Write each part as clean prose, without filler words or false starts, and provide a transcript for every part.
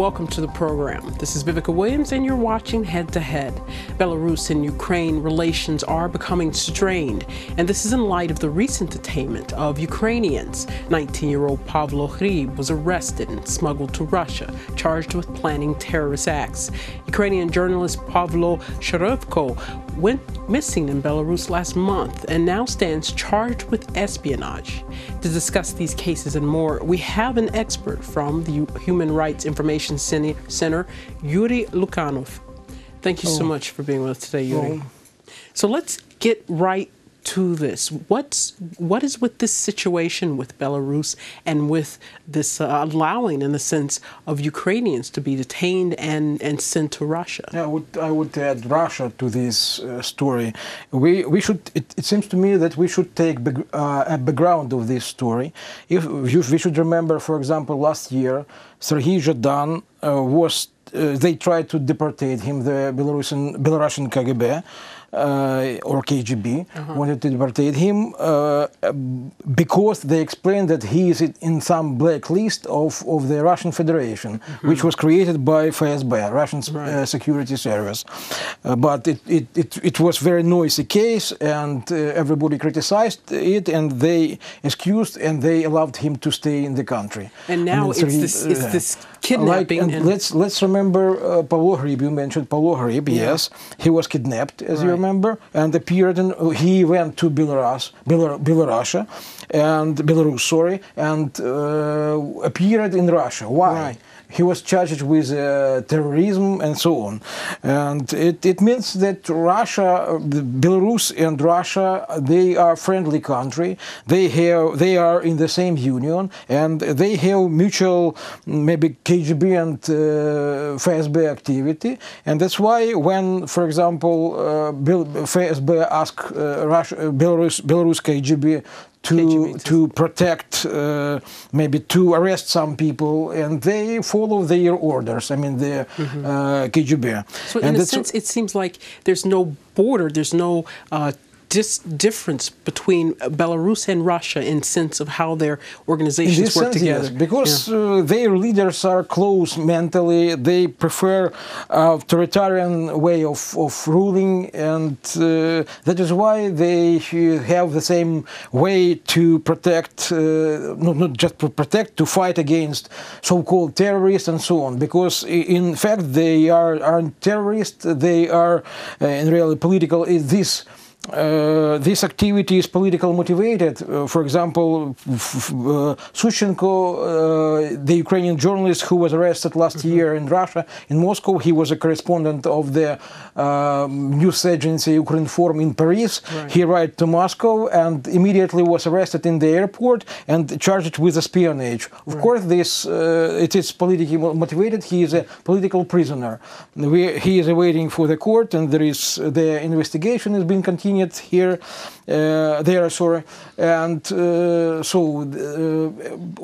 welcome to the program. This is Vivica Williams and you're watching Head to Head. Belarus and Ukraine relations are becoming strained, and this is in light of the recent detainment of Ukrainians. 19-year-old Pavlo Hrib was arrested and smuggled to Russia, charged with planning terrorist acts. Ukrainian journalist Pavlo Sharevko went missing in Belarus last month and now stands charged with espionage. To discuss these cases and more, we have an expert from the Human Rights Information Center, Yury Lukanov. Thank you so much for being with us today, Yury. So let's get right to this. What is with this situation with Belarus and with this allowing, in the sense of Ukrainians to be detained and sent to Russia? Yeah, I would add Russia to this story. We should. It seems to me that we should take a background of this story. We should remember, for example, last year, Serhiy Zhadan was. They tried to deportate him. The Belarusian KGB. Or KGB wanted to deportate him because they explained that he is in some blacklist of the Russian Federation, which was created by FSB, Russian Security Service. But it was a very noisy case, and everybody criticized it, and they excused and they allowed him to stay in the country. And now it's this kidnapping. And let's remember Pavlo Hrib. You mentioned Pavlo Hrib. Yes, he was kidnapped, as you remember, and appeared in. He went to Belarus, and appeared in Russia. Why? He was charged with terrorism and so on, and it means that Belarus and Russia, they are friendly country. They are in the same union, and they have mutual, maybe KGB and FSB activity, and that's why when, for example, FSB asked Belarus KGB to protect, maybe to arrest some people, and they follow their orders. I mean, the KGB. So in a sense, it seems like there's no border, there's no difference between Belarus and Russia in sense of how their organizations work together. Yes, because their leaders are close mentally. They prefer authoritarian way of ruling, and that is why they have the same way to protect, not just to protect, to fight against so-called terrorists and so on. Because in fact they aren't terrorists. They are in reality political. This activity is politically motivated. For example, Sushchenko, the Ukrainian journalist who was arrested last year in Russia, in Moscow, he was a correspondent of the news agency Ukrinform in Paris. He arrived to Moscow and immediately was arrested in the airport and charged with espionage. Of course, it is politically motivated. He is a political prisoner. He is awaiting for the court, and the investigation has been continued here, and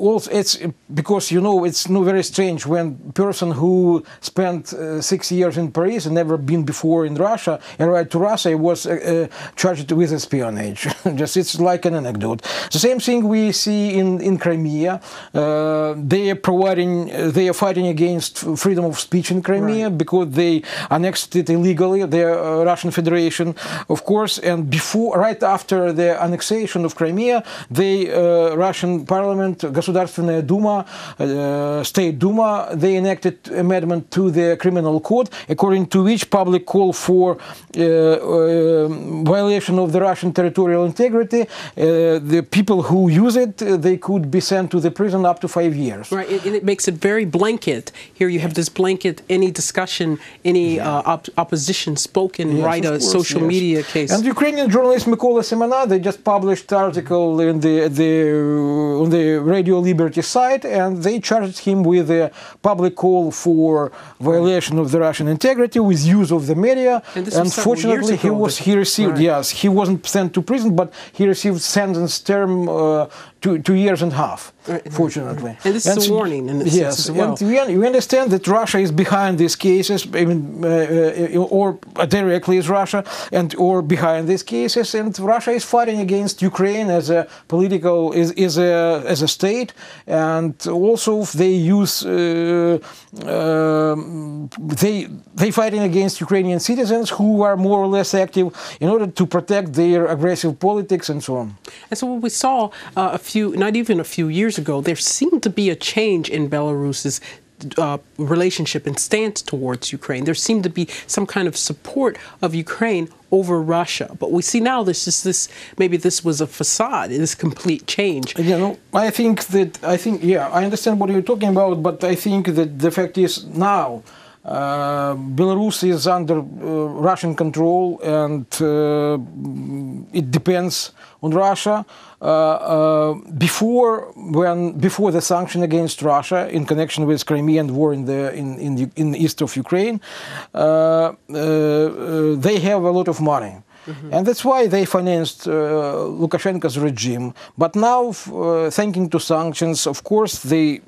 also it's because it's very strange when person who spent 6 years in Paris and never been before in Russia arrived to Russia was charged with espionage. It's like an anecdote. The same thing we see in Crimea. They are fighting against freedom of speech in Crimea because they annexed it illegally, the Russian Federation, of course. And right after the annexation of Crimea, the Russian Parliament, Государственная Дума, State Duma, they enacted amendment to the criminal code, according to which public call for violation of the Russian territorial integrity, the people who use it, they could be sent to the prison up to 5 years. Right, and it makes it very blanket. Here you have this blanket, any discussion, any opposition spoken, a social media case. And Ukrainian journalist Mykola Semena, they just published an article on the Radio Liberty site, and they charged him with a public call for violation of the Russian integrity with use of the media. And unfortunately, he received he wasn't sent to prison, but he received sentence term 2 years and a half. fortunately. And this is a warning in this sense as well. And we understand that Russia is behind these cases, or directly is Russia, or behind these cases, and Russia is fighting against Ukraine as a political, as a state, and also they use they fighting against Ukrainian citizens who are more or less active in order to protect their aggressive politics and so on. And so what we saw not even a few years ago, there seemed to be a change in Belarus's relationship and stance towards Ukraine. There seemed to be some kind of support of Ukraine over Russia. But we see now maybe this was a facade, this complete change. I understand what you're talking about, but I think that the fact is now Belarus is under Russian control, and it depends on Russia. Before the sanction against Russia in connection with Crimean war in the east of Ukraine, they have a lot of money. And that's why they financed Lukashenko's regime. But now, thanks to sanctions, of course, they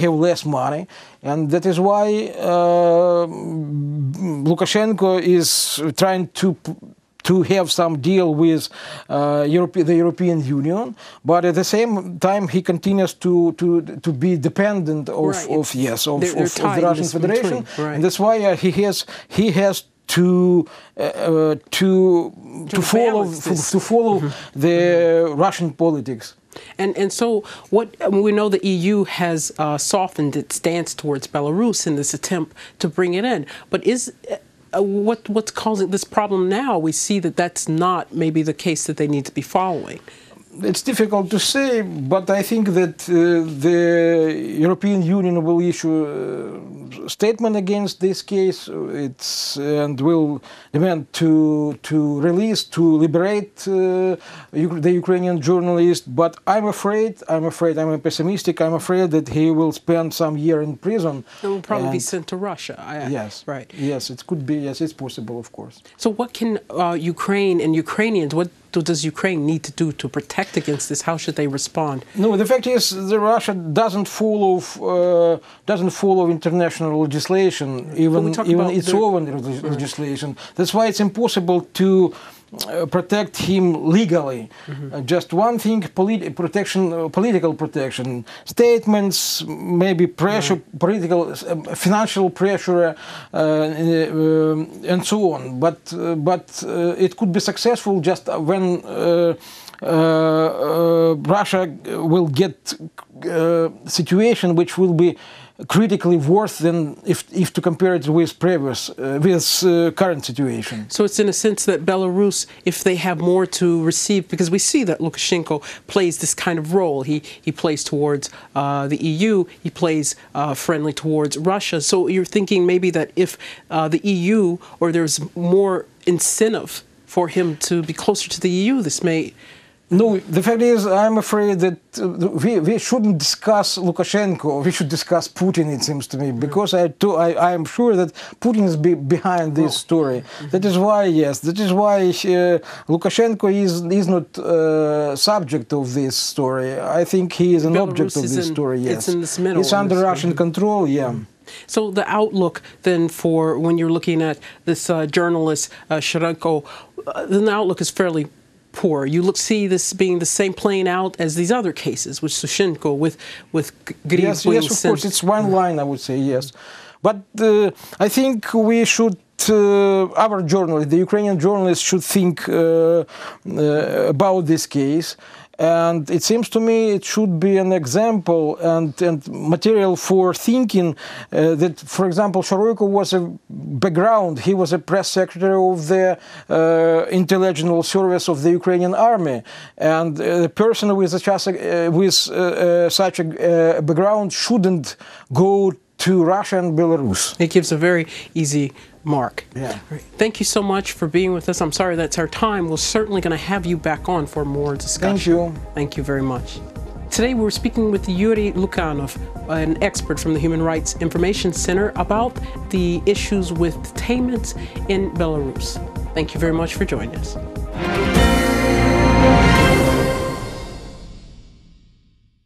have less money. And that is why Lukashenko is trying to have some deal with the European Union, but at the same time he continues to be dependent of the Russian Federation, and that's why he has to follow the Russian politics. And so we know the EU has softened its stance towards Belarus in this attempt to bring it in, but what's causing this problem now? We see that that's not maybe the case that they need to be following. It's difficult to say, but I think that the European Union will issue a statement against this case, and will demand to liberate the Ukrainian journalist. But I'm pessimistic. I'm afraid that he will spend some year in prison. And will probably be sent to Russia. Yes, right. Yes, it could be. Yes, it's possible, of course. So, what can Ukraine and Ukrainians? What does Ukraine need to do to protect against this? How should they respond? No, the fact is that Russia doesn't follow international legislation, even its own legislation. That's why it's impossible to protect him legally. Just one thing: political protection, statements, maybe pressure, political, financial pressure, and so on. But it could be successful just when Russia will get a situation which will be critically worse than if to compare it with current situation. So it's in a sense that Belarus, if they have more to receive, because we see that Lukashenko plays this kind of role. He plays towards the EU, he plays friendly towards Russia. So you're thinking maybe that if the EU, or there's more incentive for him to be closer to the EU, this may... No, the fact is, I'm afraid that we shouldn't discuss Lukashenko. We should discuss Putin, it seems to me, because I am sure that Putin is behind this story. That is why, Lukashenko is not subject of this story. I think he is an object of this story, yes. It's in this middle. It's under Russian control, yeah. So the outlook then for when you're looking at this journalist, Shchenko, then the outlook is fairly poor. You see this being the same playing out as these other cases with Shchenko, with Yes, of course, it's one line, I would say, yes. But I think we should, our journalists, the Ukrainian journalists, should think about this case. And it seems to me it should be an example and material for thinking that, for example, Shchenko was a background. He was a press secretary of the intelligence service of the Ukrainian army. And a person with such a background shouldn't go to Russia and Belarus. It gives a very easy mark. Yeah. Thank you so much for being with us. I'm sorry that's our time. We're certainly going to have you back on for more discussion. Thank you. Thank you very much. Today we're speaking with Yury Lukanov, an expert from the Human Rights Information Center, about the issues with detainments in Belarus. Thank you very much for joining us.